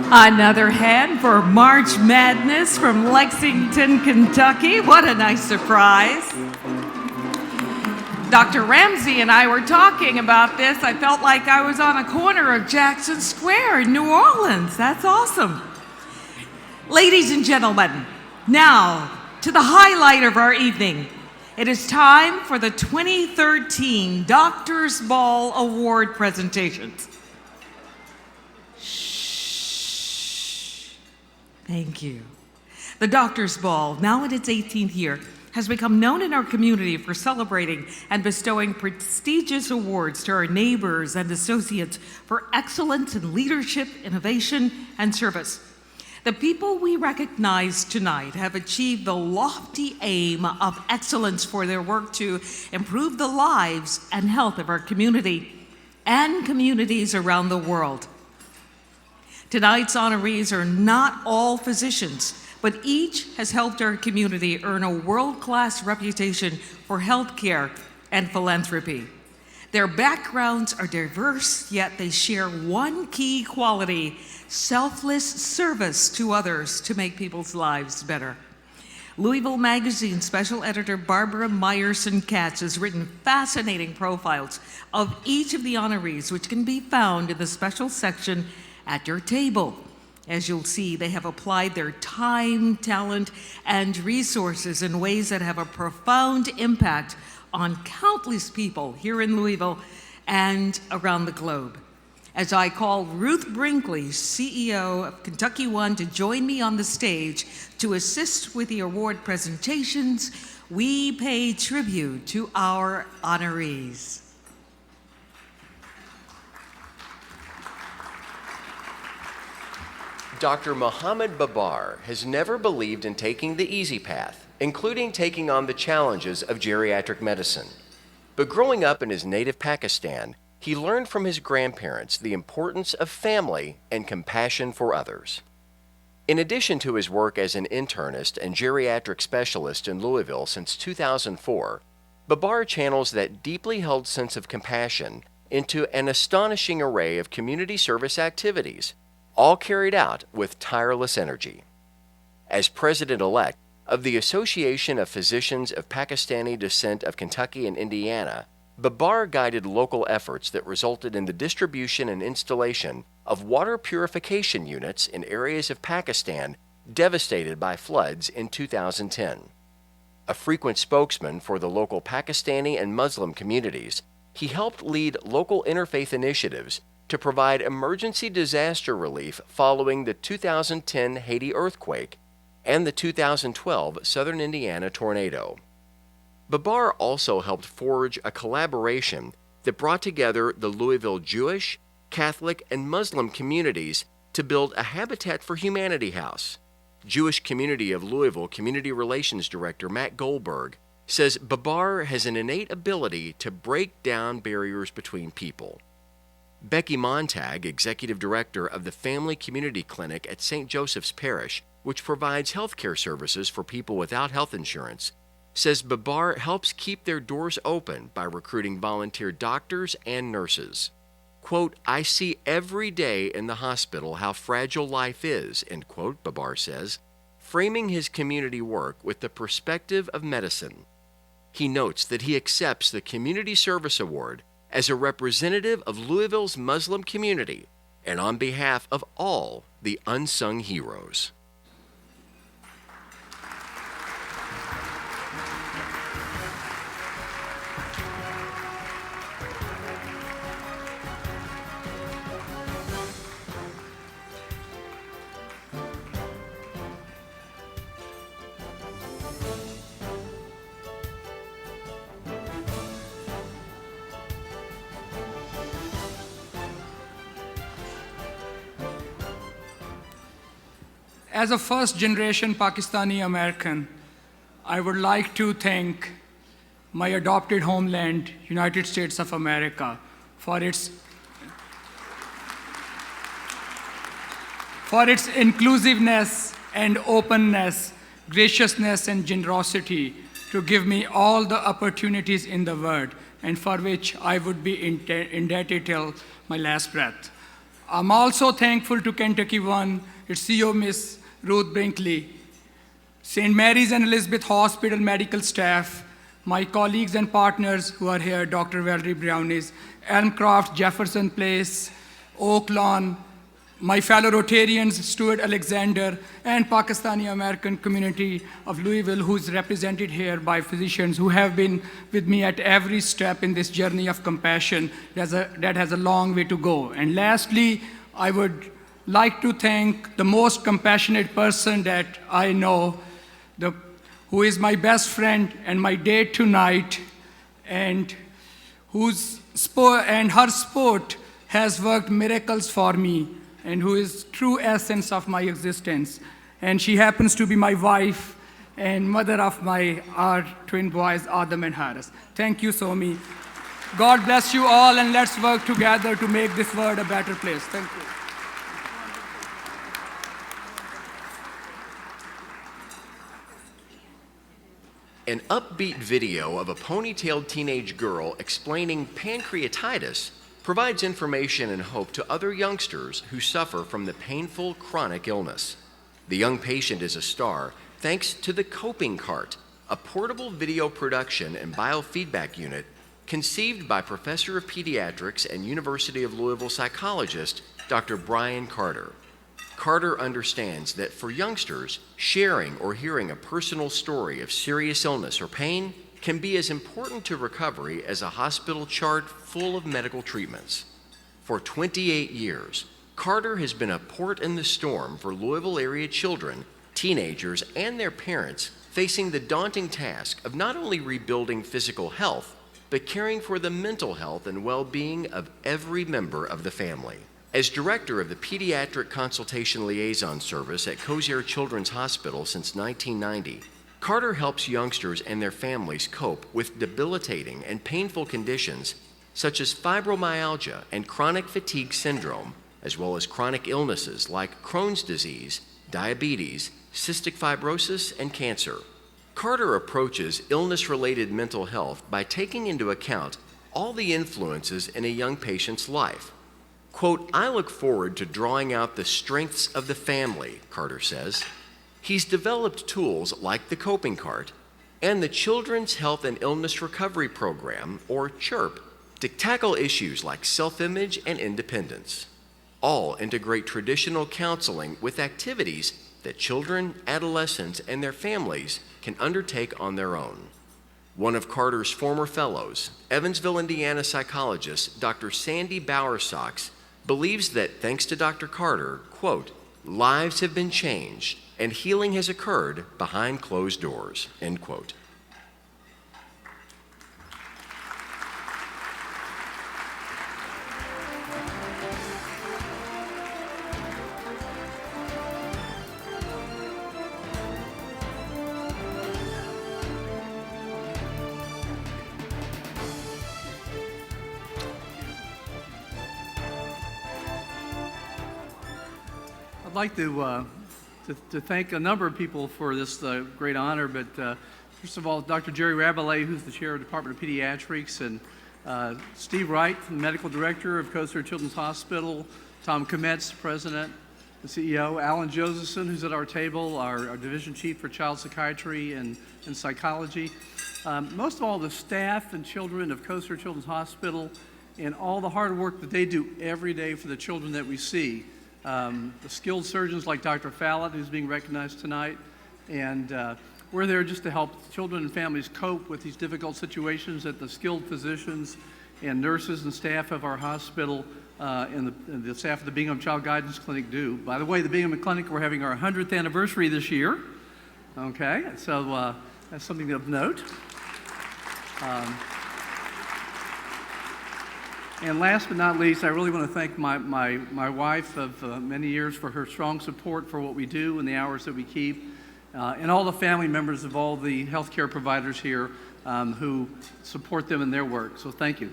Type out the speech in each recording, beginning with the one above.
Another hand for March Madness from Lexington, Kentucky. What a nice surprise. Dr. Ramsey and I were talking about this. I felt like I was on a corner of Jackson Square in New Orleans. That's awesome. Ladies and gentlemen, now to the highlight of our evening. It is time for the 2013 Doctors Ball Award presentations. Shh. Thank you. The Doctors Ball, now in its 18th year, has become known in our community for celebrating and bestowing prestigious awards to our neighbors and associates for excellence in leadership, innovation, and service. The people we recognize tonight have achieved the lofty aim of excellence for their work to improve the lives and health of our community and communities around the world. Tonight's honorees are not all physicians, but each has helped our community earn a world-class reputation for healthcare and philanthropy. Their backgrounds are diverse, yet they share one key quality: selfless service to others to make people's lives better. Louisville Magazine special editor Barbara Meyerson-Katz has written fascinating profiles of each of the honorees, which can be found in the special section at your table. As you'll see, they have applied their time, talent, and resources in ways that have a profound impact on countless people here in Louisville and around the globe. As I call Ruth Brinkley, CEO of Kentucky One, to join me on the stage to assist with the award presentations, we pay tribute to our honorees. Dr. Mohammed Babar has never believed in taking the easy path, including taking on the challenges of geriatric medicine. But growing up in his native Pakistan, he learned from his grandparents the importance of family and compassion for others. In addition to his work as an internist and geriatric specialist in Louisville since 2004, Babar channels that deeply held sense of compassion into an astonishing array of community service activities, all carried out with tireless energy. As president-elect of the Association of Physicians of Pakistani Descent of Kentucky and Indiana, Babar guided local efforts that resulted in the distribution and installation of water purification units in areas of Pakistan devastated by floods in 2010. A frequent spokesman for the local Pakistani and Muslim communities, he helped lead local interfaith initiatives to provide emergency disaster relief following the 2010 Haiti earthquake and the 2012 Southern Indiana tornado. Babar also helped forge a collaboration that brought together the Louisville Jewish, Catholic, and Muslim communities to build a Habitat for Humanity house. Jewish Community of Louisville Community Relations Director Matt Goldberg says Babar has an innate ability to break down barriers between people. Becky Montag, Executive Director of the Family Community Clinic at St. Joseph's Parish, which provides health care services for people without health insurance, says Babar helps keep their doors open by recruiting volunteer doctors and nurses. Quote, "I see every day in the hospital how fragile life is," end quote, Babar says, framing his community work with the perspective of medicine. He notes that he accepts the Community Service Award as a representative of Louisville's Muslim community and on behalf of all the unsung heroes. As a first-generation Pakistani American, I would like to thank my adopted homeland, United States of America, for its inclusiveness and openness, graciousness and generosity to give me all the opportunities in the world, and for which I would be indebted till my last breath. I'm also thankful to Kentucky One, its CEO, Ms. Ruth Brinkley, St. Mary's and Elizabeth Hospital medical staff, my colleagues and partners who are here, Dr. Valerie Brownies, Elmcroft, Jefferson Place, Oak Lawn, my fellow Rotarians, Stuart Alexander, and Pakistani American community of Louisville, who's represented here by physicians who have been with me at every step in this journey of compassion that has a long way to go. And lastly, I would like to thank the most compassionate person that I know, who is my best friend and my day tonight, and her sport has worked miracles for me, and who is true essence of my existence. And she happens to be my wife and mother of our twin boys, Adam and Harris. Thank you, Somi. God bless you all, and let's work together to make this world a better place. Thank you. An upbeat video of a ponytailed teenage girl explaining pancreatitis provides information and hope to other youngsters who suffer from the painful chronic illness. The young patient is a star thanks to the Coping Cart, a portable video production and biofeedback unit conceived by Professor of Pediatrics and University of Louisville psychologist Dr. Brian Carter. Carter understands that for youngsters, sharing or hearing a personal story of serious illness or pain can be as important to recovery as a hospital chart full of medical treatments. For 28 years, Carter has been a port in the storm for Louisville area children, teenagers, and their parents facing the daunting task of not only rebuilding physical health, but caring for the mental health and well-being of every member of the family. As director of the Pediatric Consultation Liaison Service at Cozier Children's Hospital since 1990, Carter helps youngsters and their families cope with debilitating and painful conditions such as fibromyalgia and chronic fatigue syndrome, as well as chronic illnesses like Crohn's disease, diabetes, cystic fibrosis, and cancer. Carter approaches illness-related mental health by taking into account all the influences in a young patient's life. Quote, "I look forward to drawing out the strengths of the family," Carter says. He's developed tools like the Coping Cart and the Children's Health and Illness Recovery Program, or CHIRP, to tackle issues like self-image and independence. All integrate traditional counseling with activities that children, adolescents, and their families can undertake on their own. One of Carter's former fellows, Evansville, Indiana psychologist Dr. Sandy Bowersox, believes that thanks to Dr. Carter, quote, "lives have been changed and healing has occurred behind closed doors," end quote. I'd like to thank a number of people for this great honor, but first of all, Dr. Jerry Rabelais, who's the chair of the Department of Pediatrics, and Steve Wright, the medical director of Cozier Children's Hospital, Tom Kometz, president and CEO, Alan Josephson, who's at our table, our division chief for child psychiatry and psychology. Most of all, the staff and children of Cozier Children's Hospital and all the hard work that they do every day for the children that we see. The skilled surgeons like Dr. Fallon, who's being recognized tonight, and we're there just to help children and families cope with these difficult situations that the skilled physicians and nurses and staff of our hospital and the staff of the Bingham Child Guidance Clinic do. By the way, the Bingham Clinic, we're having our 100th anniversary this year. Okay, so that's something of note. And last but not least, I really want to thank my wife of many years for her strong support for what we do and the hours that we keep, and all the family members of all the healthcare providers here who support them in their work. So thank you.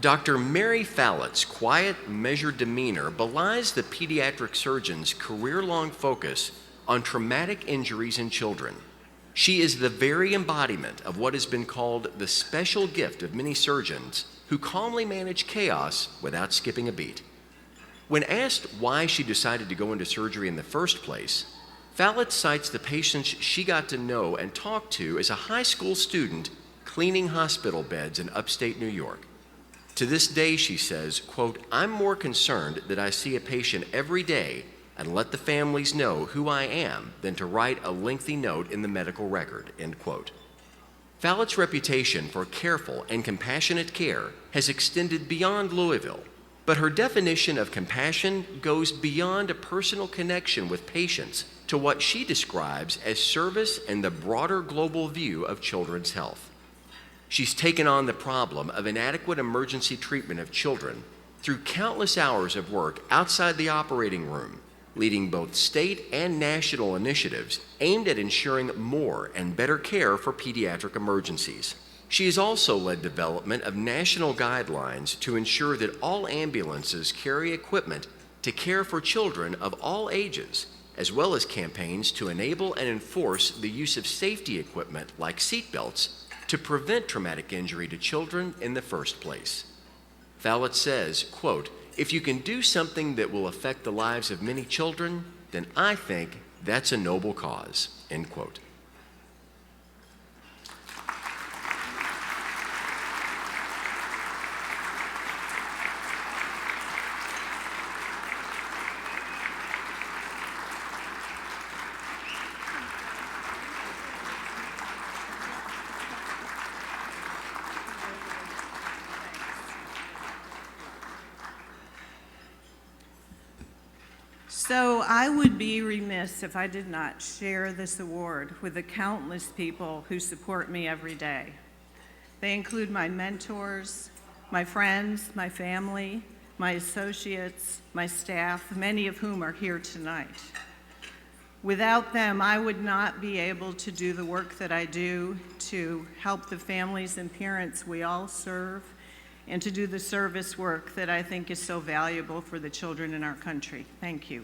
Dr. Mary Fallett's quiet, measured demeanor belies the pediatric surgeon's career-long focus on traumatic injuries in children. She is the very embodiment of what has been called the special gift of many surgeons who calmly manage chaos without skipping a beat. When asked why she decided to go into surgery in the first place, Fallat cites the patients she got to know and talk to as a high school student cleaning hospital beds in upstate New York. To this day, she says, quote, "I'm more concerned that I see a patient every day and let the families know who I am than to write a lengthy note in the medical record," end quote. Fallat's reputation for careful and compassionate care has extended beyond Louisville, but her definition of compassion goes beyond a personal connection with patients to what she describes as service and the broader global view of children's health. She's taken on the problem of inadequate emergency treatment of children through countless hours of work outside the operating room, leading both state and national initiatives aimed at ensuring more and better care for pediatric emergencies. She has also led development of national guidelines to ensure that all ambulances carry equipment to care for children of all ages, as well as campaigns to enable and enforce the use of safety equipment like seatbelts to prevent traumatic injury to children in the first place. Fallat says, quote, "If you can do something that will affect the lives of many children, then I think that's a noble cause," end quote. So I would be remiss if I did not share this award with the countless people who support me every day. They include my mentors, my friends, my family, my associates, my staff, many of whom are here tonight. Without them, I would not be able to do the work that I do to help the families and parents we all serve, and to do the service work that I think is so valuable for the children in our country. Thank you.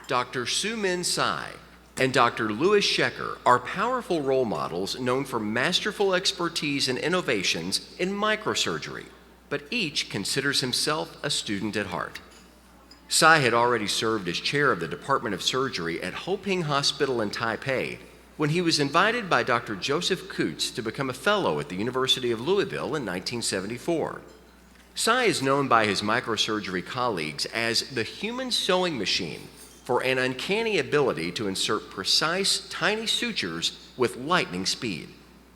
Dr. Soo-Min Tsai and Dr. Louis Schecker are powerful role models known for masterful expertise and innovations in microsurgery, but each considers himself a student at heart. Tsai had already served as chair of the Department of Surgery at Hoping Hospital in Taipei when he was invited by Dr. Joseph Coutts to become a fellow at the University of Louisville in 1974. Tsai is known by his microsurgery colleagues as the human sewing machine for an uncanny ability to insert precise, tiny sutures with lightning speed.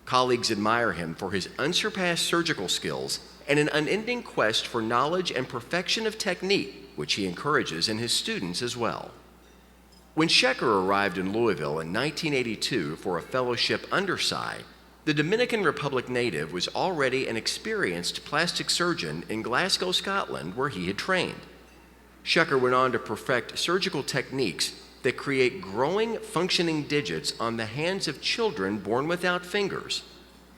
Colleagues admire him for his unsurpassed surgical skills and an unending quest for knowledge and perfection of technique, which he encourages in his students as well. When Schecker arrived in Louisville in 1982 for a fellowship under Tsai, the Dominican Republic native was already an experienced plastic surgeon in Glasgow, Scotland, where he had trained. Schecker went on to perfect surgical techniques that create growing, functioning digits on the hands of children born without fingers,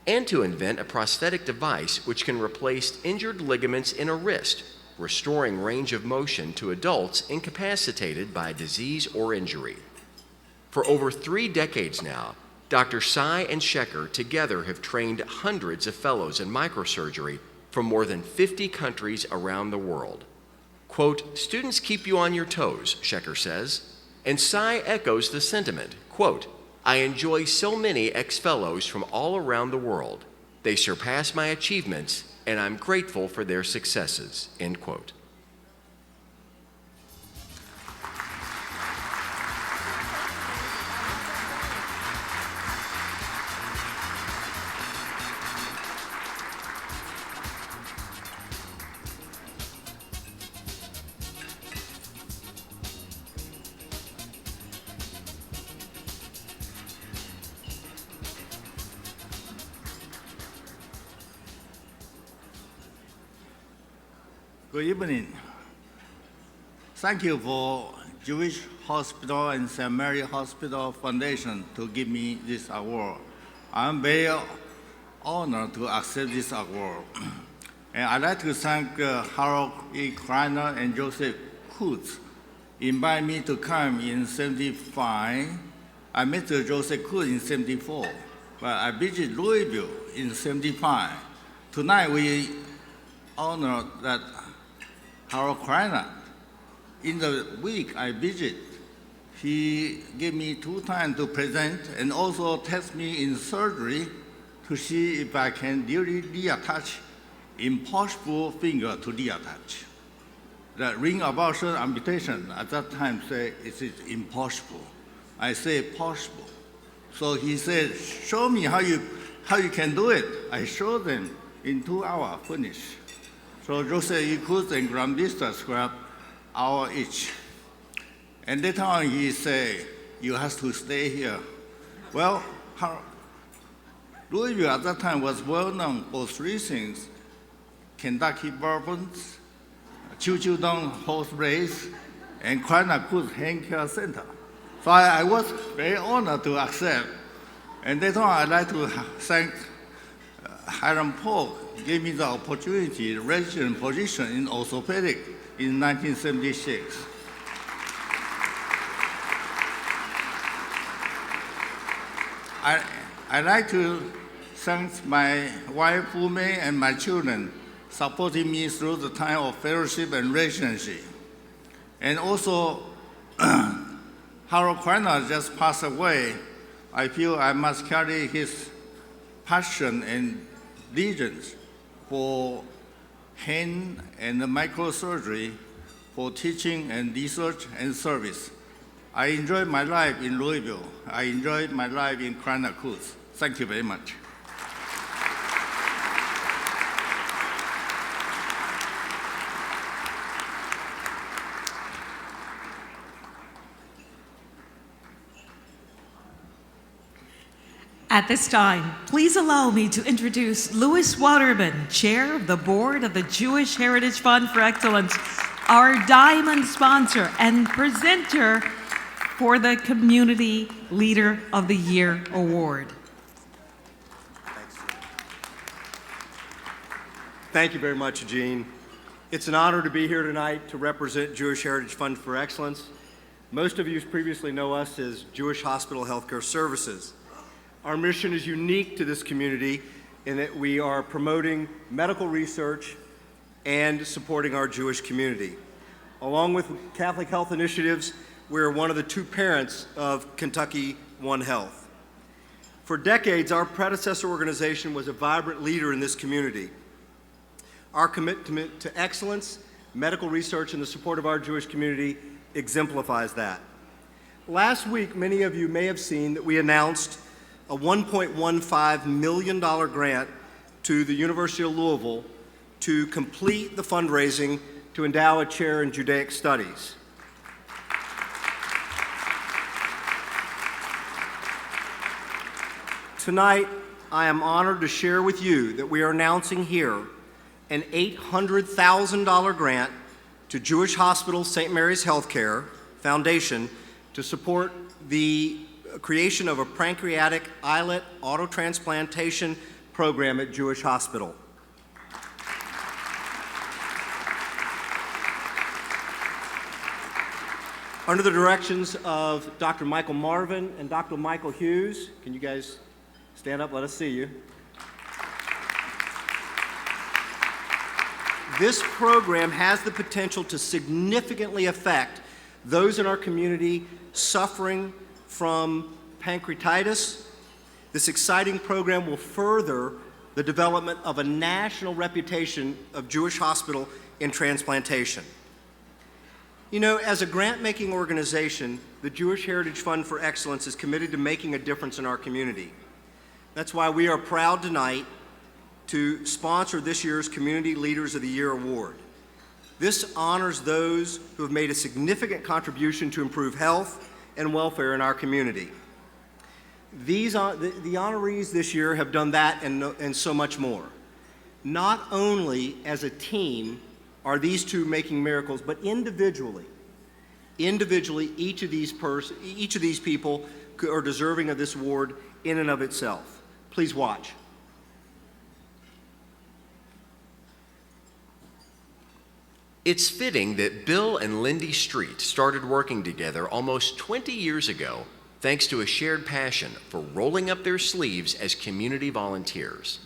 and to invent a prosthetic device which can replace injured ligaments in a wrist, restoring range of motion to adults incapacitated by disease or injury. For over 3 decades now, Dr. Tsai and Schecker together have trained hundreds of fellows in microsurgery from more than 50 countries around the world. Quote, "Students keep you on your toes," Schecker says, and Tsai echoes the sentiment. Quote, "I enjoy so many ex-fellows from all around the world. They surpass my achievements, and I'm grateful for their successes," end quote. Good evening. Thank you for Jewish Hospital and St. Mary Hospital Foundation to give me this award. I'm very honored to accept this award. And I'd like to thank Harold E. Kreiner and Joseph Kutz invited me to come in 75. I met Joseph Kutz in 74, but I visited Louisville in 75. Tonight we honor that Harold Kreiner. In the week I visit, he gave me 2 times to present and also test me in surgery to see if I can really reattach impossible finger to reattach. The ring abortion amputation at that time said it is impossible. I say possible. So he said, show me how you can do it. I showed them in 2 hours, finish. So Joseph E. Kutz and Graham Vista scrapped hour each. And later on he said, you have to stay here. Well, Louisville at that time was well known for 3 things: Kentucky bourbons, Choo-Choo-Dong horse race, and Kreiner Kutz Hand Care Center. So I was very honored to accept. And later on, I'd like to thank Hiram Polk, gave me the opportunity, the resident position in orthopedic in 1976. I'd like to thank my wife, Fu Mei, and my children supporting me through the time of fellowship and residency. And also, Harold Kreiner just passed away. I feel I must carry his passion and diligence for hand and microsurgery, for teaching and research and service. I enjoyed my life in Louisville. I enjoyed my life in Kreiner Kutz. Thank you very much. At this time, please allow me to introduce Louis Waterman, Chair of the Board of the Jewish Heritage Fund for Excellence, our diamond sponsor and presenter for the Community Leader of the Year Award. Thank you very much, Gene. It's an honor to be here tonight to represent Jewish Heritage Fund for Excellence. Most of you previously know us as Jewish Hospital Healthcare Services. Our mission is unique to this community in that we are promoting medical research and supporting our Jewish community. Along with Catholic Health Initiatives, we're one of the 2 parents of Kentucky One Health. For decades, our predecessor organization was a vibrant leader in this community. Our commitment to excellence, medical research, and the support of our Jewish community exemplifies that. Last week, many of you may have seen that we announced a $1.15 million grant to the University of Louisville to complete the fundraising to endow a chair in Judaic Studies. Tonight, I am honored to share with you that we are announcing here an $800,000 grant to Jewish Hospital St. Mary's Healthcare Foundation to support the creation of a pancreatic islet autotransplantation program at Jewish Hospital. Under the directions of Dr. Michael Marvin and Dr. Michael Hughes, can you guys stand up? Let us see you. This program has the potential to significantly affect those in our community suffering from pancreatitis. This exciting program will further the development of a national reputation of Jewish Hospital in transplantation. You know, as a grant-making organization, the Jewish Heritage Fund for Excellence is committed to making a difference in our community. That's why we are proud tonight to sponsor this year's Community Leaders of the Year Award. This honors those who have made a significant contribution to improve health and welfare in our community. The honorees this year have done that and so much more. Not only as a team are these 2 making miracles, but individually, each of these people are deserving of this award in and of itself. Please watch. It's fitting that Bill and Lindy Street started working together almost 20 years ago thanks to a shared passion for rolling up their sleeves as community volunteers.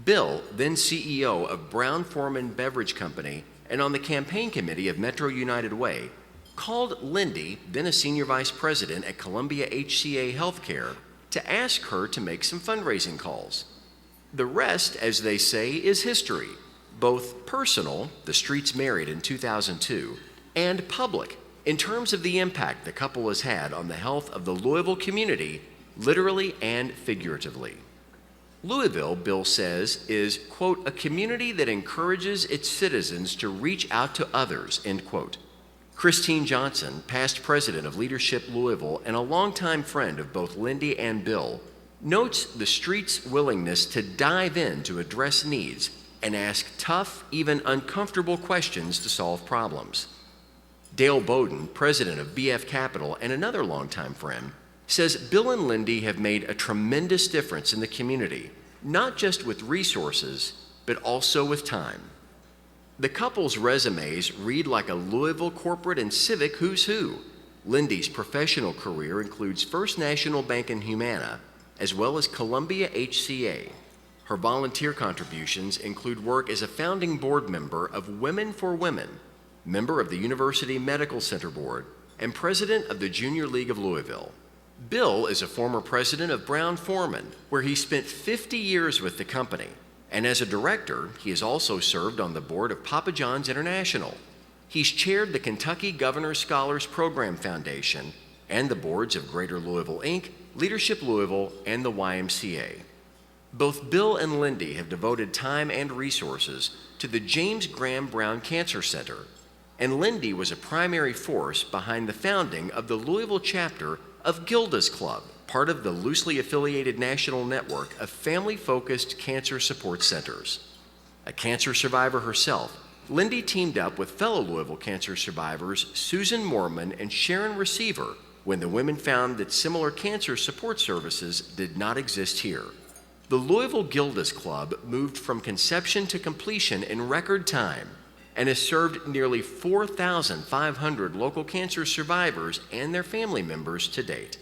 Bill, then CEO of Brown-Forman Beverage Company and on the campaign committee of Metro United Way, called Lindy, then a senior vice president at Columbia HCA Healthcare, to ask her to make some fundraising calls. The rest, as they say, is history, both personal, the Streets married in 2002, and public, in terms of the impact the couple has had on the health of the Louisville community, literally and figuratively. Louisville, Bill says, is, quote, a community that encourages its citizens to reach out to others, end quote. Christine Johnson, past president of Leadership Louisville and a longtime friend of both Lindy and Bill, notes the Street's willingness to dive in to address needs and ask tough, even uncomfortable questions to solve problems. Dale Bowden, president of BF Capital and another longtime friend, says Bill and Lindy have made a tremendous difference in the community, not just with resources, but also with time. The couple's resumes read like a Louisville corporate and civic who's who. Lindy's professional career includes First National Bank in Humana, as well as Columbia HCA. Her volunteer contributions include work as a founding board member of Women for Women, member of the University Medical Center Board, and president of the Junior League of Louisville. Bill is a former president of Brown-Forman, where he spent 50 years with the company, and as a director, he has also served on the board of Papa John's International. He's chaired the Kentucky Governor's Scholars Program Foundation and the boards of Greater Louisville, Inc., Leadership Louisville, and the YMCA. Both Bill and Lindy have devoted time and resources to the James Graham Brown Cancer Center, and Lindy was a primary force behind the founding of the Louisville chapter of Gilda's Club, part of the loosely affiliated national network of family-focused cancer support centers. A cancer survivor herself, Lindy teamed up with fellow Louisville cancer survivors Susan Moorman and Sharon Receiver when the women found that similar cancer support services did not exist here. The Louisville Gilda's Club moved from conception to completion in record time and has served nearly 4,500 local cancer survivors and their family members to date.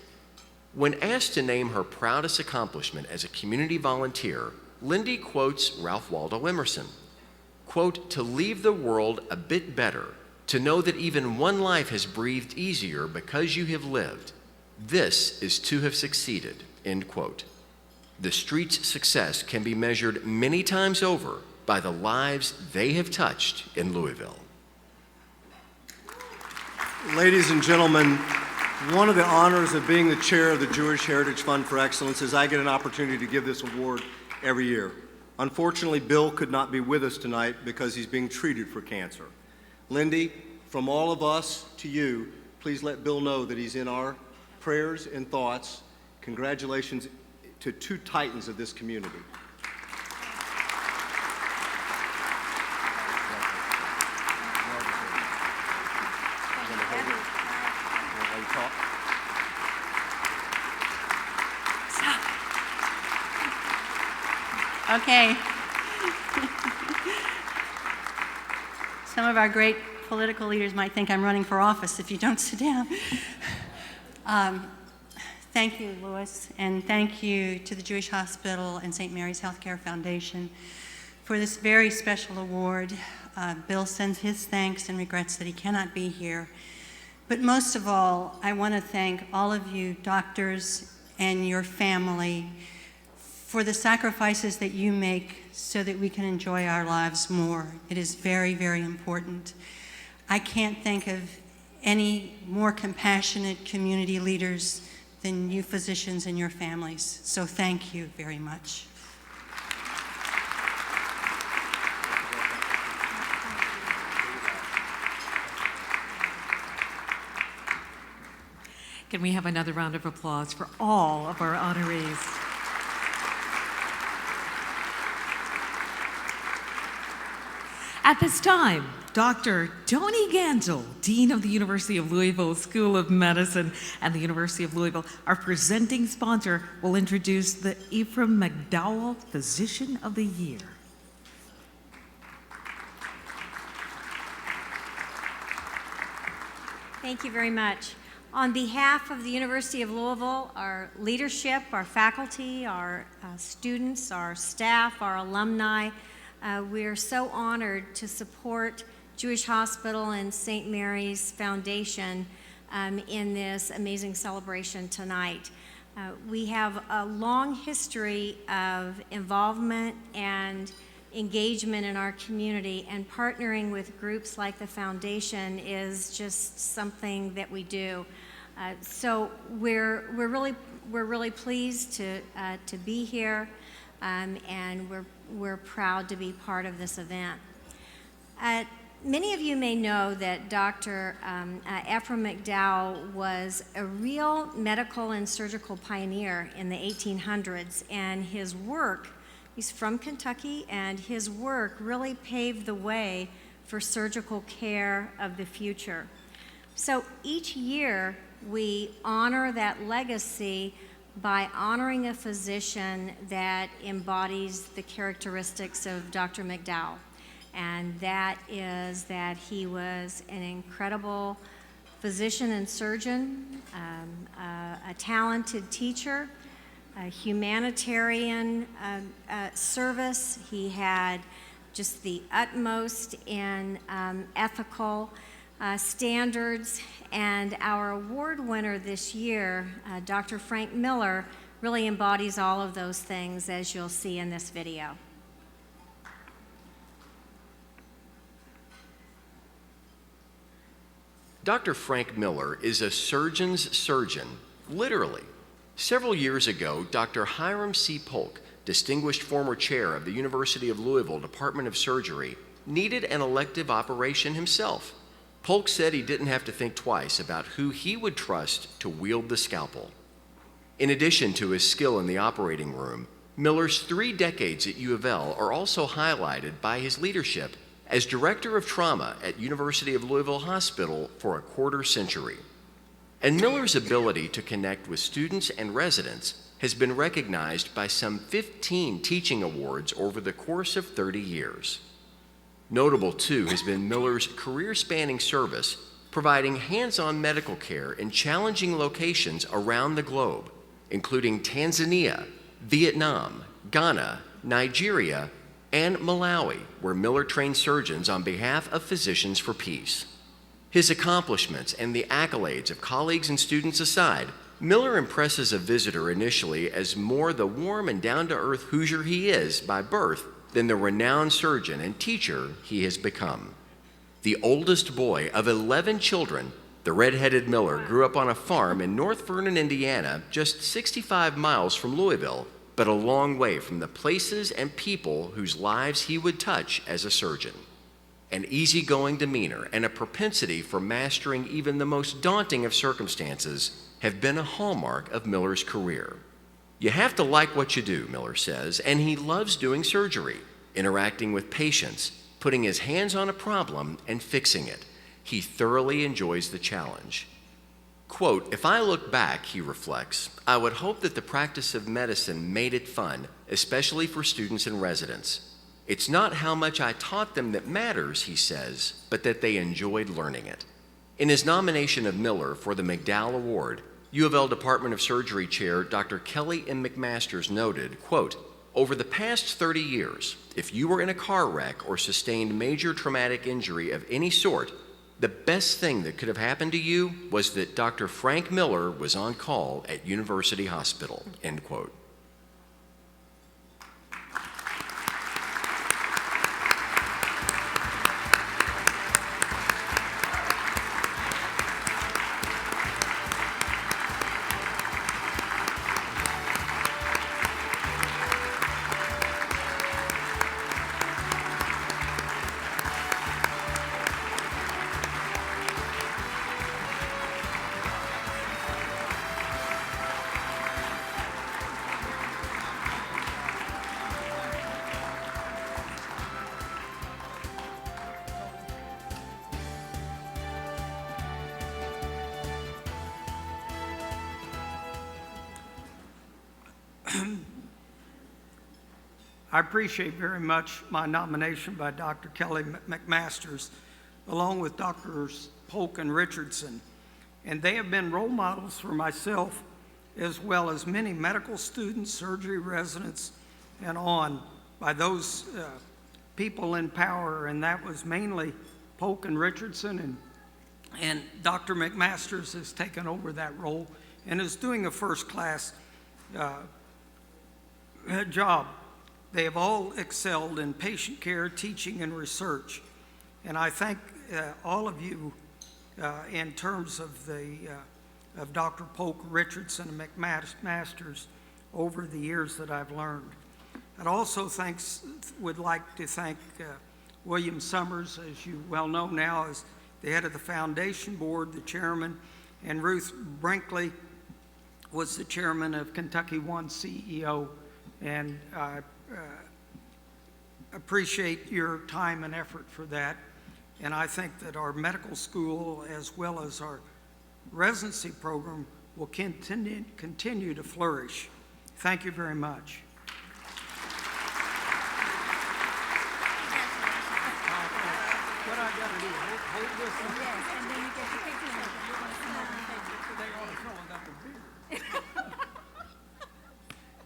When asked to name her proudest accomplishment as a community volunteer, Lindy quotes Ralph Waldo Emerson, quote, to leave the world a bit better, to know that even one life has breathed easier because you have lived. This is to have succeeded, end quote. The Street's success can be measured many times over by the lives they have touched in Louisville. Ladies and gentlemen, one of the honors of being the chair of the Jewish Heritage Fund for Excellence is I get an opportunity to give this award every year. Unfortunately, Bill could not be with us tonight because he's being treated for cancer. Lindy, from all of us to you, please let Bill know that he's in our prayers and thoughts. Congratulations to two titans of this community. Okay. Some of our great political leaders might think I'm running for office if you don't sit down. Thank you, Louis, and thank you to the Jewish Hospital and St. Mary's Healthcare Foundation for this very special award. Bill sends his thanks and regrets that he cannot be here. But most of all, I want to thank all of you doctors and your family for the sacrifices that you make so that we can enjoy our lives more. It is very, very important. I can't think of any more compassionate community leaders than you physicians and your families. So thank you very much. Can we have another round of applause for all of our honorees? At this time, Dr. Tony Gansel, Dean of the University of Louisville School of Medicine and the University of Louisville, our presenting sponsor, will introduce the Ephraim McDowell Physician of the Year. Thank you very much. On behalf of the University of Louisville, our leadership, our faculty, our students, our staff, our alumni, we're so honored to support Jewish Hospital and St. Mary's Foundation in this amazing celebration tonight. We have a long history of involvement and engagement in our community, and partnering with groups like the Foundation is just something that we do. So we're really pleased to be here, and we're proud to be part of this event. Many of you may know that Dr. Ephraim McDowell was a real medical and surgical pioneer in the 1800s, and his work, he's from Kentucky, and his work really paved the way for surgical care of the future. So each year we honor that legacy by honoring a physician that embodies the characteristics of Dr. McDowell. And that is that he was an incredible physician and surgeon, a talented teacher, a humanitarian service. He had just the utmost in ethical standards. And our award winner this year, Dr. Frank Miller, really embodies all of those things, as you'll see in this video. Dr. Frank Miller is a surgeon's surgeon, literally. Several years ago, Dr. Hiram C. Polk, distinguished former chair of the University of Louisville Department of Surgery, needed an elective operation himself. Polk said he didn't have to think twice about who he would trust to wield the scalpel. In addition to his skill in the operating room, Miller's 3 decades at U of L are also highlighted by his leadership as director of trauma at University of Louisville Hospital for a quarter century. And Miller's ability to connect with students and residents has been recognized by some 15 teaching awards over the course of 30 years. Notable, too, has been Miller's career-spanning service, providing hands-on medical care in challenging locations around the globe, including Tanzania, Vietnam, Ghana, Nigeria, and Malawi, where Miller trained surgeons on behalf of Physicians for Peace. His accomplishments and the accolades of colleagues and students aside, Miller impresses a visitor initially as more the warm and down-to-earth Hoosier he is by birth than the renowned surgeon and teacher he has become. The oldest boy of 11 children, the red-headed Miller grew up on a farm in North Vernon, Indiana, just 65 miles from Louisville, but a long way from the places and people whose lives he would touch as a surgeon. An easygoing demeanor and a propensity for mastering even the most daunting of circumstances have been a hallmark of Miller's career. You have to like what you do, Miller says, and he loves doing surgery, interacting with patients, putting his hands on a problem and fixing it. He thoroughly enjoys the challenge. Quote, "If I look back," he reflects, "I would hope that the practice of medicine made it fun, especially for students and residents. It's not how much I taught them that matters," he says, "but that they enjoyed learning it." In his nomination of Miller for the McDowell Award, U of L Department of Surgery Chair Dr. Kelly M. McMasters noted, quote, "Over the past 30 years, if you were in a car wreck or sustained major traumatic injury of any sort, the best thing that could have happened to you was that Dr. Frank Miller was on call at University Hospital," end quote. I appreciate very much my nomination by Dr. Kelly McMasters, along with Drs. Polk and Richardson. and they have been role models for myself as well as many medical students, surgery residents, and on by those people in power, and that was mainly Polk and Richardson, and Dr. McMasters has taken over that role and is doing a first-class job. They have all excelled in patient care, teaching, and research, and I thank all of you in terms of of Dr. Polk, Richardson, and McMasters over the years that I've learned. I'd also would like to thank William Summers, as you well know now, as the head of the foundation board, the chairman, and Ruth Brinkley was the chairman of Kentucky One CEO, and I appreciate your time and effort for that. And I think that our medical school, as well as our residency program, will continue to flourish. Thank you very much. What I got to do, hold this. Yes, and then you get your picture. They all throwing up a beer.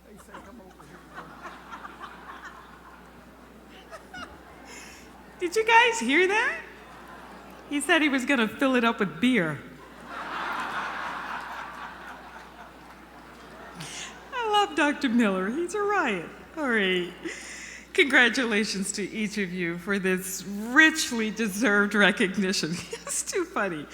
They say, come over here. Did you guys hear that? He said he was going to fill it up with beer. I love Dr. Miller. He's a riot. All right. Congratulations to each of you for this richly deserved recognition. It's too funny.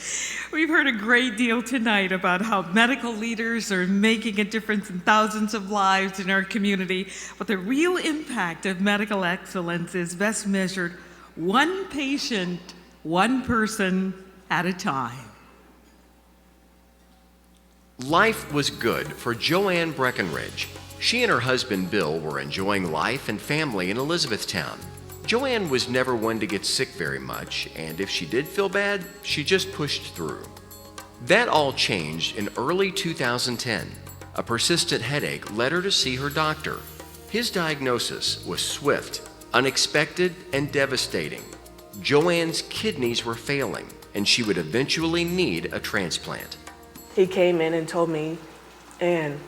We've heard a great deal tonight about how medical leaders are making a difference in thousands of lives in our community, but the real impact of medical excellence is best measured one patient, one person at a time. Life was good for Joanne Breckenridge. She and her husband Bill were enjoying life and family in Elizabethtown. Joanne was never one to get sick very much, and if she did feel bad, she just pushed through. That all changed in early 2010. A persistent headache led her to see her doctor. His diagnosis was swift, unexpected, and devastating. Joanne's kidneys were failing, and she would eventually need a transplant. He came in and told me, and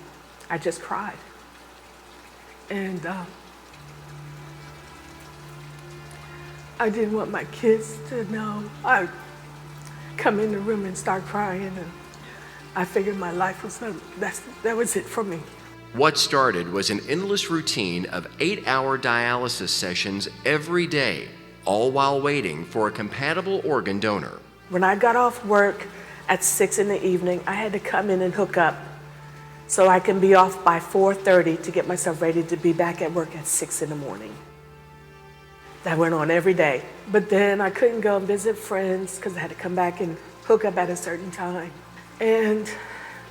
I just cried. And I didn't want my kids to know. I come in the room and start crying, and I figured my life was that was it for me. What started was an endless routine of 8-hour dialysis sessions every day, all while waiting for a compatible organ donor. When I got off work at 6 in the evening, I had to come in and hook up so I can be off by 4:30 to get myself ready to be back at work at 6 in the morning. That went on every day. But then I couldn't go and visit friends because I had to come back and hook up at a certain time. And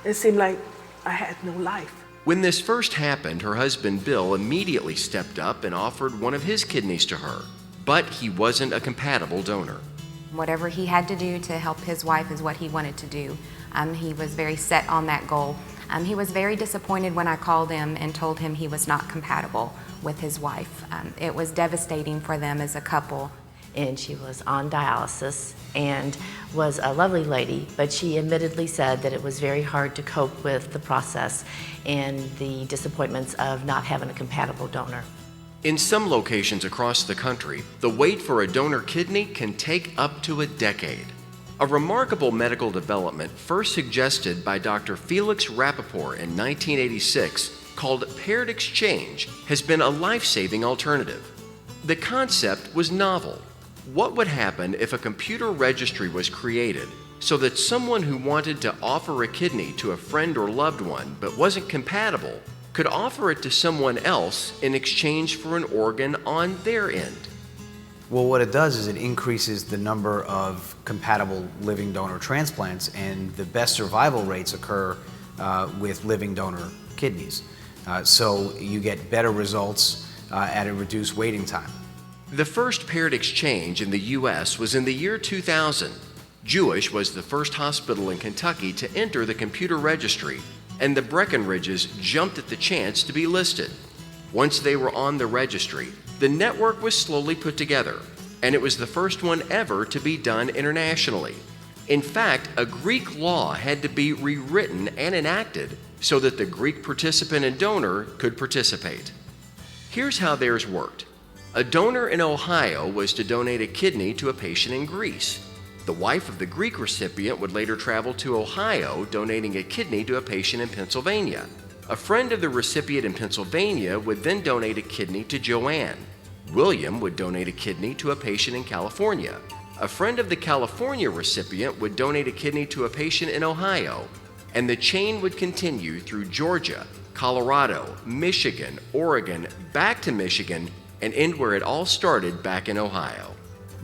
it seemed like I had no life. When this first happened, her husband Bill immediately stepped up and offered one of his kidneys to her, but he wasn't a compatible donor. Whatever he had to do to help his wife is what he wanted to do. He was very set on that goal. He was very disappointed when I called him and told him he was not compatible with his wife. It was devastating for them as a couple. And she was on dialysis and was a lovely lady, but she admittedly said that it was very hard to cope with the process and the disappointments of not having a compatible donor. In some locations across the country, the wait for a donor kidney can take up to a decade. A remarkable medical development first suggested by Dr. Felix Rappaport in 1986, called paired exchange, has been a life-saving alternative. The concept was novel. What would happen if a computer registry was created so that someone who wanted to offer a kidney to a friend or loved one but wasn't compatible could offer it to someone else in exchange for an organ on their end? Well, what it does is it increases the number of compatible living donor transplants, and the best survival rates occur with living donor kidneys. So you get better results at a reduced waiting time. The first paired exchange in the U.S. was in the year 2000. Jewish was the first hospital in Kentucky to enter the computer registry, and the Breckenridges jumped at the chance to be listed. Once they were on the registry, the network was slowly put together, and it was the first one ever to be done internationally. In fact, a Greek law had to be rewritten and enacted so that the Greek participant and donor could participate. Here's how theirs worked. A donor in Ohio was to donate a kidney to a patient in Greece. The wife of the Greek recipient would later travel to Ohio, donating a kidney to a patient in Pennsylvania. A friend of the recipient in Pennsylvania would then donate a kidney to Joanne. William would donate a kidney to a patient in California. A friend of the California recipient would donate a kidney to a patient in Ohio. And the chain would continue through Georgia, Colorado, Michigan, Oregon, back to Michigan, and end where it all started back in Ohio.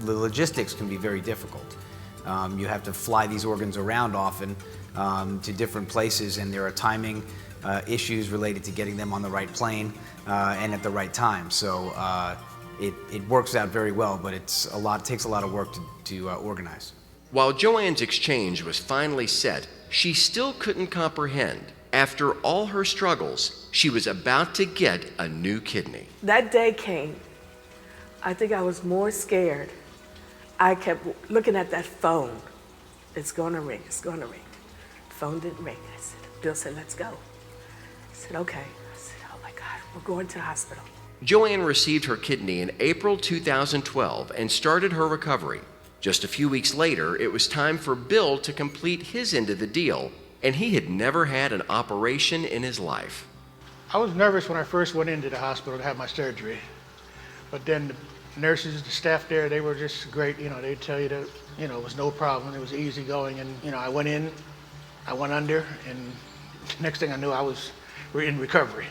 The logistics can be very difficult. You have to fly these organs around often to different places, and there are timing issues related to getting them on the right plane and at the right time. So it works out very well, but it takes a lot of work to organize. While Joanne's exchange was finally set, she still couldn't comprehend. After all her struggles, she was about to get a new kidney. That day came. I think I was more scared. I kept looking at that phone. It's gonna ring, it's gonna ring. The phone didn't ring. I said, Bill said, let's go. I said, okay. I said, oh my God, we're going to the hospital. Joanne received her kidney in April 2012 and started her recovery. Just a few weeks later, it was time for Bill to complete his end of the deal, and he had never had an operation in his life. I was nervous when I first went into the hospital to have my surgery, but then the nurses, the staff there, they were just great. They'd tell you that, it was no problem. It was easy going, and I went in, I went under, and the next thing I knew, we're in recovery,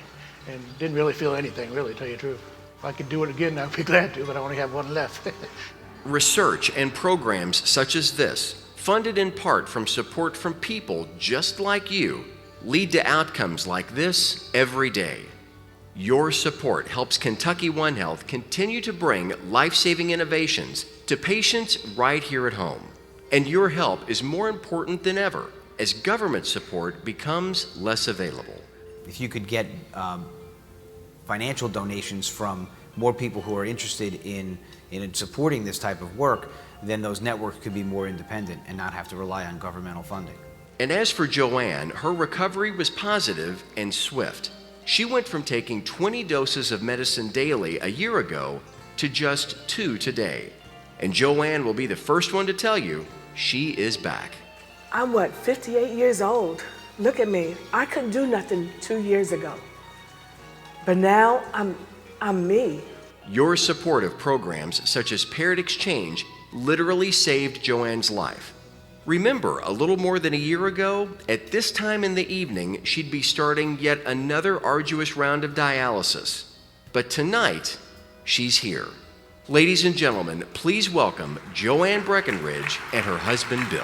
and didn't really feel anything, really, to tell you the truth. If I could do it again, I'd be glad to, but I only have one left. Research and programs such as this, funded in part from support from people just like you, lead to outcomes like this every day. Your support helps Kentucky One Health continue to bring life-saving innovations to patients right here at home. And your help is more important than ever as government support becomes less available. If you could get financial donations from more people who are interested in supporting this type of work, then those networks could be more independent and not have to rely on governmental funding. And as for Joanne, her recovery was positive and swift. She went from taking 20 doses of medicine daily a year ago to just 2 today. And Joanne will be the first one to tell you she is back. I'm 58 years old. Look at me. I couldn't do nothing 2 years ago. But now I'm me. Your support of programs such as Parent Exchange literally saved Joanne's life. Remember, a little more than a year ago, at this time in the evening, she'd be starting yet another arduous round of dialysis. But tonight, she's here. Ladies and gentlemen, please welcome Joanne Breckenridge and her husband, Bill.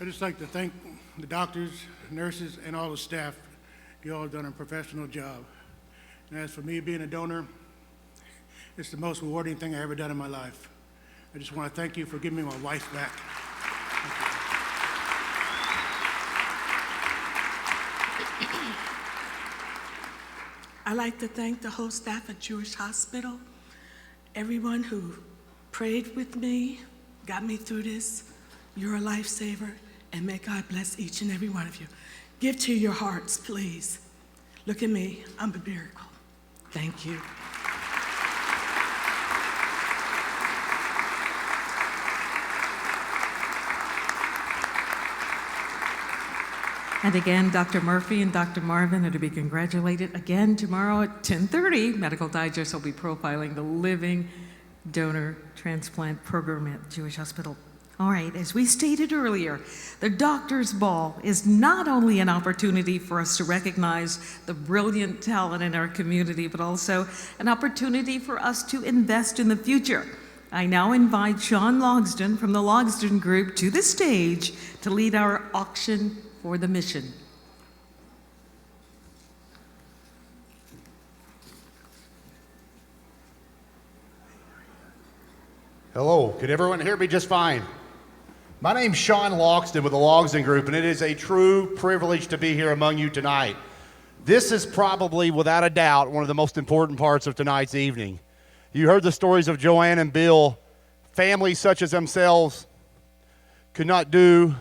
I'd just like to thank the doctors, nurses, and all the staff. You all have done a professional job. And as for me being a donor, it's the most rewarding thing I've ever done in my life. I just want to thank you for giving me my wife back. I'd like to thank the whole staff at Jewish Hospital, everyone who prayed with me, got me through this. You're a lifesaver, and may God bless each and every one of you. Give to your hearts, please. Look at me, I'm a miracle. Thank you. And again, Dr. Murphy and Dr. Marvin are to be congratulated again tomorrow at 10:30. Medical Digest will be profiling the living donor transplant program at Jewish Hospital. All right, as we stated earlier, the Doctor's Ball is not only an opportunity for us to recognize the brilliant talent in our community, but also an opportunity for us to invest in the future. I now invite Sean Logsdon from the Logsdon Group to the stage to lead our auction for the mission. Hello, can everyone hear me just fine? My name's Sean Logsdon with the Logsdon Group, and it is a true privilege to be here among you tonight. This is probably, without a doubt, one of the most important parts of tonight's evening. You heard the stories of Joanne and Bill. Families such as themselves could not do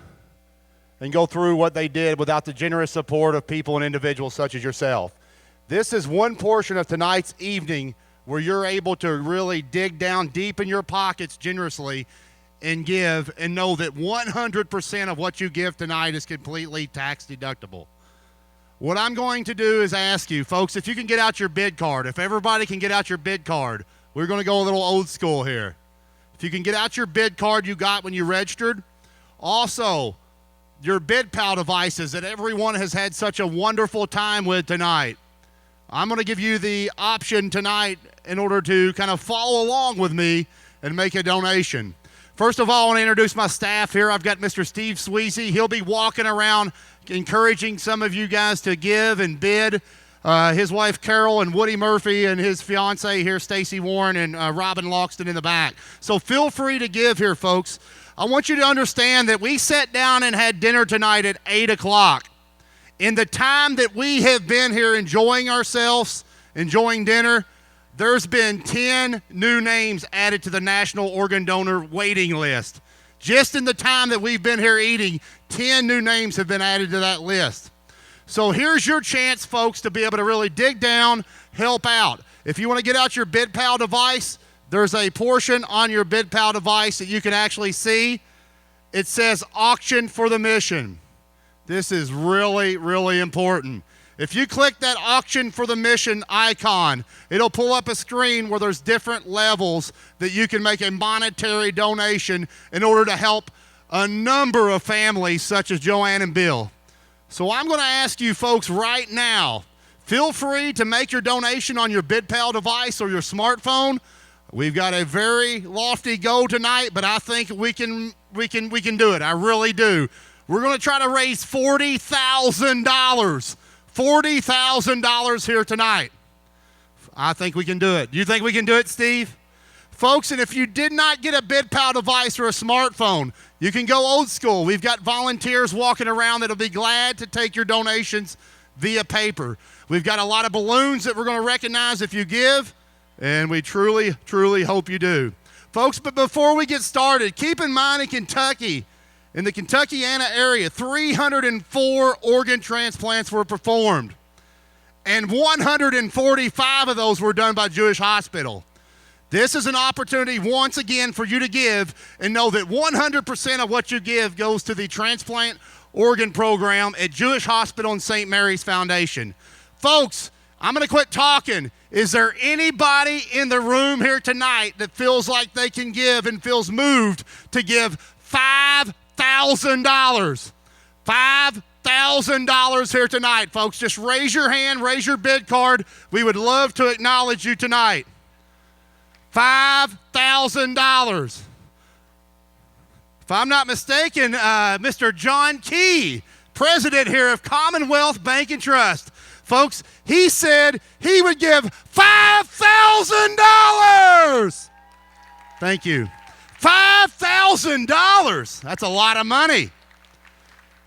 and go through what they did without the generous support of people and individuals such as yourself. This is one portion of tonight's evening where you're able to really dig down deep in your pockets generously and give and know that 100% of what you give tonight is completely tax deductible. What I'm going to do is ask you, folks, if you can get out your bid card. If everybody can get out your bid card, we're going to go a little old school here. If you can get out your bid card you got when you registered. Also, your bid pal devices that everyone has had such a wonderful time with tonight. I'm going to give you the option tonight in order to kind of follow along with me and make a donation. First of all, I want to introduce my staff here. I've got Mr. Steve Sweezy. He'll be walking around encouraging some of you guys to give and bid. His wife Carol and Woody Murphy and his fiance here, Stacy Warren, and Robin Logsdon in the back. So feel free to give here, folks. I want you to understand that we sat down and had dinner tonight at 8 o'clock. In the time that we have been here enjoying ourselves, enjoying dinner, there's been 10 new names added to the National Organ Donor waiting list. Just in the time that we've been here eating, 10 new names have been added to that list. So here's your chance, folks, to be able to really dig down, help out. If you want to get out your BidPal device, there's a portion on your BidPal device that you can actually see. It says Auction for the Mission. This is really, really important. If you click that Auction for the Mission icon, it'll pull up a screen where there's different levels that you can make a monetary donation in order to help a number of families such as Joanne and Bill. So I'm going to ask you folks right now, feel free to make your donation on your BidPal device or your smartphone. We've got a very lofty goal tonight, but I think we can do it. I really do. We're going to try to raise $40,000. $40,000 here tonight. I think we can do it. Do you think we can do it, Steve? Folks, and if you did not get a BidPal device or a smartphone, you can go old school. We've got volunteers walking around that'll be glad to take your donations via paper. We've got a lot of balloons that we're going to recognize if you give, and we truly, truly hope you do. Folks, but before we get started, keep in mind in Kentucky, in the Kentuckiana area, 304 organ transplants were performed, and 145 of those were done by Jewish Hospital. This is an opportunity once again for you to give and know that 100% of what you give goes to the transplant organ program at Jewish Hospital and St. Mary's Foundation. Folks, I'm going to quit talking. Is there anybody in the room here tonight that feels like they can give and feels moved to give $5,000? $5,000 here tonight, folks. Just raise your hand, raise your bid card. We would love to acknowledge you tonight. $5,000. If I'm not mistaken, Mr. John Key, president here of Commonwealth Bank and Trust. Folks, he said he would give $5,000. Thank you. $5,000. That's a lot of money.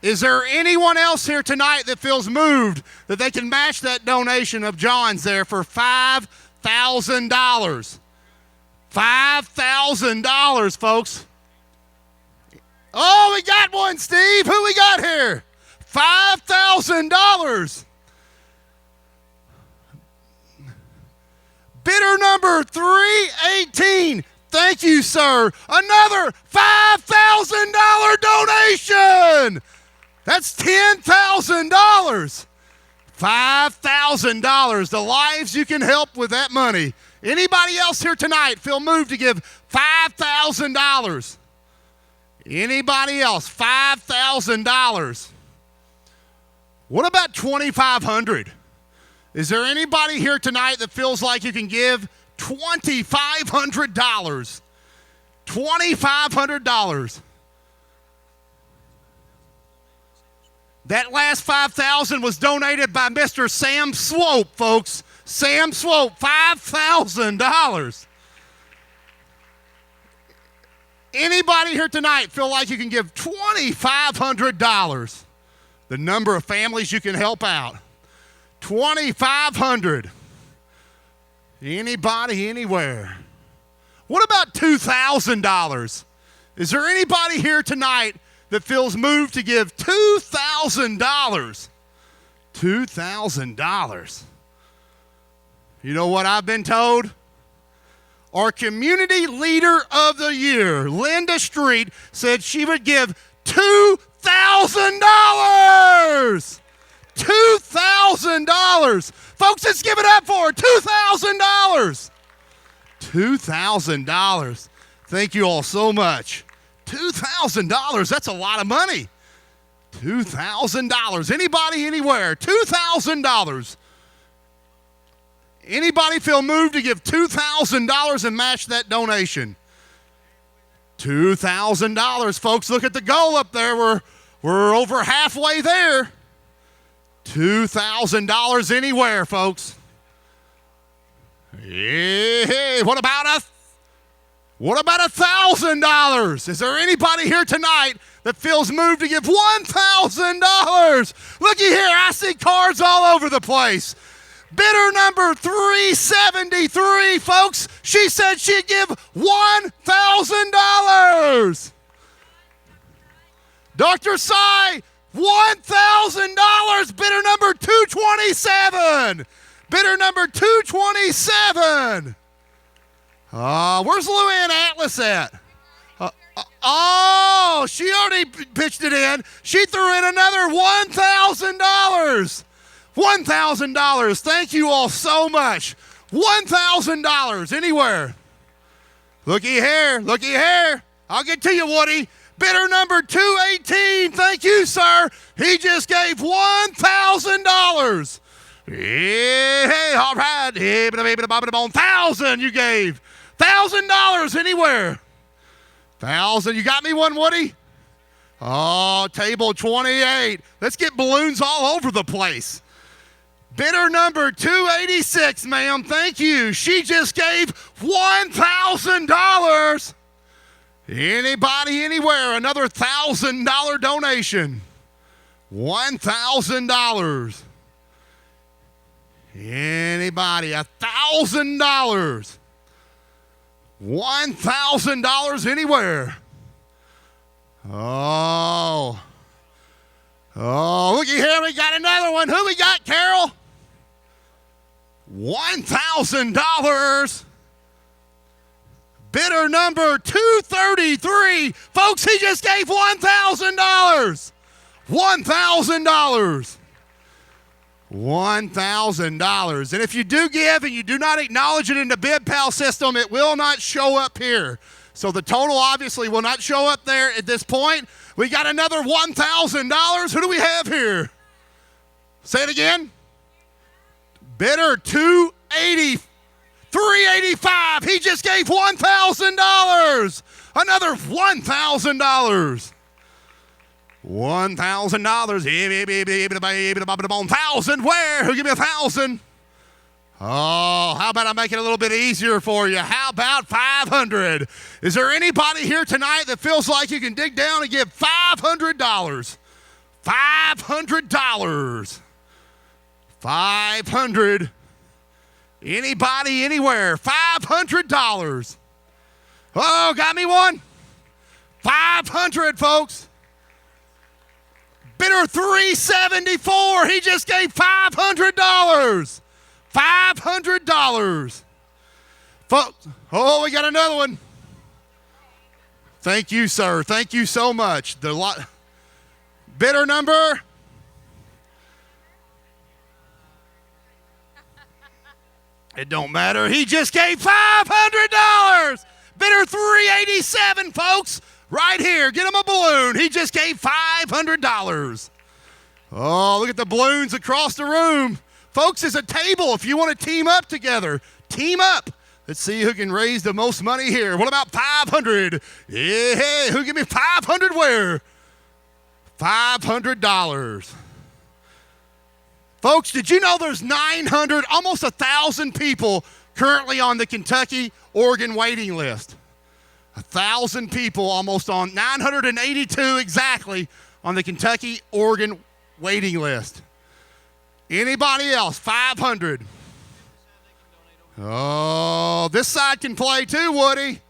Is there anyone else here tonight that feels moved that they can match that donation of John's there for $5,000? $5,000, folks. Oh, we got one, Steve. Who we got here? $5,000. Bidder number 318. Thank you, sir. Another $5,000 donation. That's $10,000. $5,000. The lives you can help with that money. Anybody else here tonight feel moved to give $5,000? Anybody else? $5,000. What about $2,500? Is there anybody here tonight that feels like you can give $2,500? $2,500. That last $5,000 was donated by Mr. Sam Swope, folks. Sam Swope, $5,000. Anybody here tonight feel like you can give $2,500? The number of families you can help out. $2,500. Anybody, anywhere. What about $2,000? Is there anybody here tonight that feels moved to give $2,000? $2,000. You know what I've been told? Our community leader of the year, Linda Street, said she would give $2,000. $2,000. Folks, let's give it up for her. $2,000. $2,000. Thank you all so much. $2,000. That's a lot of money. $2,000. Anybody, anywhere. $2,000. Anybody feel moved to give $2,000 and match that donation? $2,000. Folks, look at the goal up there. We're over halfway there. $2,000 anywhere, folks. Hey, what about $1,000? Is there anybody here tonight that feels moved to give $1,000? Looky here, I see cards all over the place. Bidder number 373, folks. She said she'd give $1,000. Dr. Sy, $1,000. Bidder number 227. Bidder number 227. Where's Luann Atlas at? She already pitched it in. She threw in another $1,000. $1,000. Thank you all so much. $1,000 anywhere. Looky here. Looky here. I'll get to you, Woody. Bidder number 218. Thank you, sir. He just gave $1,000. Hey, all right. 1,000 you gave. $1,000 anywhere. 1,000. You got me one, Woody? Oh, table 28. Let's get balloons all over the place. Bidder number 286, ma'am. Thank you. She just gave $1,000. Anybody, anywhere, another $1,000 donation. $1,000. Anybody, $1,000. $1,000 anywhere. Oh, looky here, we got another one. Who we got, Carol? $1,000. Bidder number 233. Folks, he just gave $1,000. $1,000. $1,000. And if you do give and you do not acknowledge it in the BidPal system, it will not show up here. So the total obviously will not show up there at this point. We got another $1,000. Who do we have here? Say it again. Bidder 385. He just gave $1,000. Another $1,000. $1,000. 1,000 where? Who give me 1,000? Oh, how about I make it a little bit easier for you? How about 500? Is there anybody here tonight that feels like you can dig down and give $500? $500. 500. Anybody, anywhere. $500. Oh, got me one? 500, folks. Bidder 374. He just gave $500. $500. Folks, oh, we got another one. Thank you, sir. Thank you so much. Bidder number. It don't matter. He just gave $500. Bidder 387, folks. Right here. Get him a balloon. He just gave $500. Oh, look at the balloons across the room. Folks, there's a table if you want to team up together. Team up. Let's see who can raise the most money here. What about 500? Yeah, who give me 500 where? $500. Folks, did you know there's 900, almost 1,000 people currently on the Kentucky-Oregon waiting list? 1,000 people, almost on 982 exactly on the Kentucky-Oregon waiting list. Anybody else? 500. Oh, this side can play too, Woody.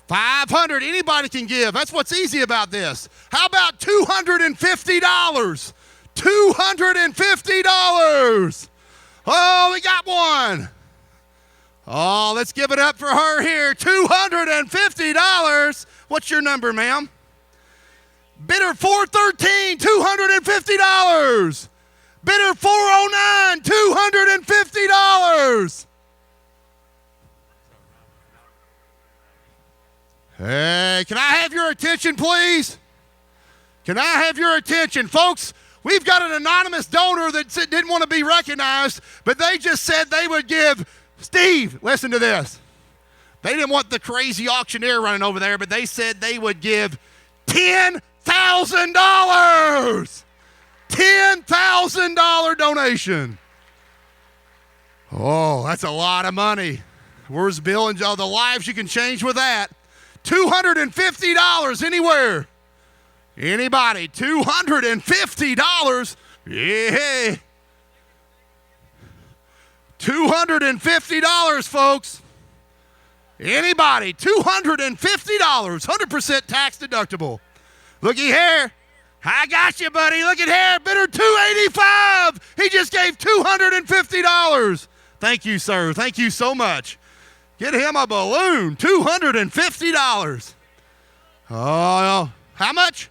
500. Anybody can give. That's what's easy about this. How about $250? $250. Oh, we got one. Oh, let's give it up for her here. $250. What's your number, ma'am? Bidder 413, $250. Bidder 409, $250. Hey, can I have your attention, please? Can I have your attention? Folks, we've got an anonymous donor that didn't want to be recognized, but they just said they would give. Steve, listen to this. They didn't want the crazy auctioneer running over there, but they said they would give $10,000. $10,000 donation. Oh, that's a lot of money. Where's Bill and Joe? The lives you can change with that. $250 anywhere. Anybody? $250? Yeah. $250, folks. Anybody? $250. 100% tax deductible. Looky here. I got you, buddy. Look at here. Bidder 285. He just gave $250. Thank you, sir. Thank you so much. Get him a balloon. $250. Oh, how much?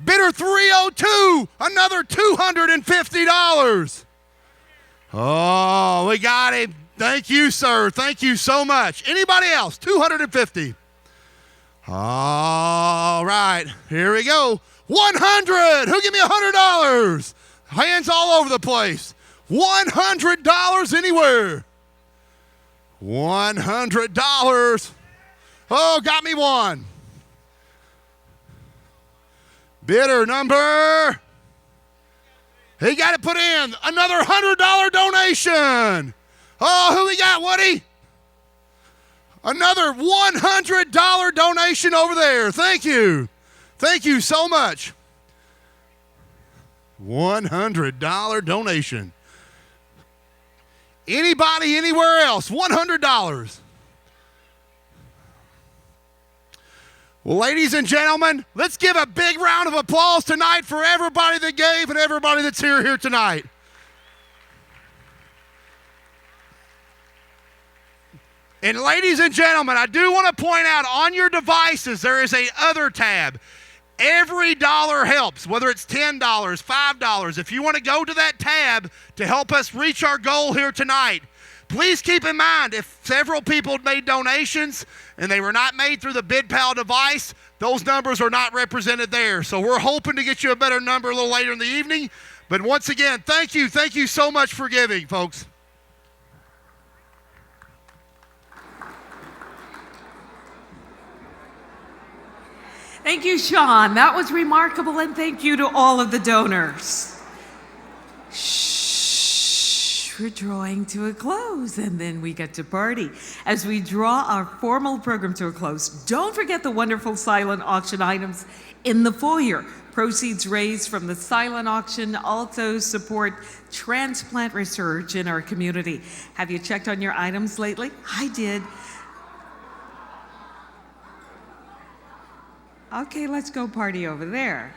Bidder 302. Another $250. Oh, we got him. Thank you, sir. Thank you so much. Anybody else? $250. All right. Here we go. 100. Who give me $100? Hands all over the place. $100 anywhere. $100. Oh, got me one. Bidder number. He got it put in. Another $100 donation. Oh, who we got, Woody? Another $100 donation over there. Thank you. Thank you so much. $100 donation. Anybody anywhere else? $100. Well, ladies and gentlemen, let's give a big round of applause tonight for everybody that gave and everybody that's here tonight. And ladies and gentlemen, I do want to point out on your devices there is a other tab. Every dollar helps, whether it's $10, $5. If you want to go to that tab to help us reach our goal here tonight, please keep in mind if several people made donations and they were not made through the BidPal device, those numbers are not represented there. So we're hoping to get you a better number a little later in the evening. But once again, thank you so much for giving, folks. Thank you, Sean. That was remarkable, and thank you to all of the donors. Shh, we're drawing to a close, and then we get to party. As we draw our formal program to a close, don't forget the wonderful silent auction items in the foyer. Proceeds raised from the silent auction also support transplant research in our community. Have you checked on your items lately? I did. Okay, let's go party over there.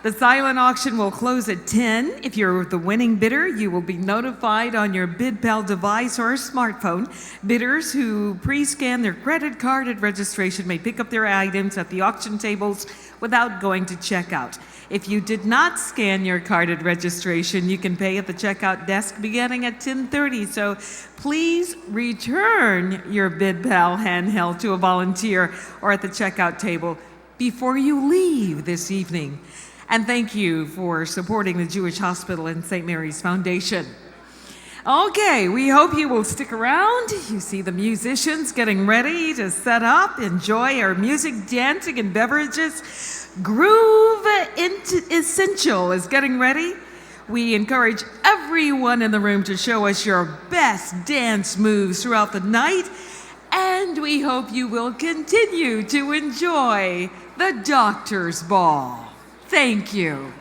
The silent auction will close at 10. If you're the winning bidder, you will be notified on your BidPal device or smartphone. Bidders who pre-scan their credit card at registration may pick up their items at the auction tables without going to checkout. If you did not scan your card at registration, you can pay at the checkout desk beginning at 10:30. So please return your BidPal handheld to a volunteer or at the checkout table before you leave this evening. And thank you for supporting the Jewish Hospital and St. Mary's Foundation. Okay, we hope you will stick around. You see the musicians getting ready to set up, enjoy our music, dancing, and beverages. Groove Essential is getting ready. We encourage everyone in the room to show us your best dance moves throughout the night, and we hope you will continue to enjoy the Doctor's Ball. Thank you.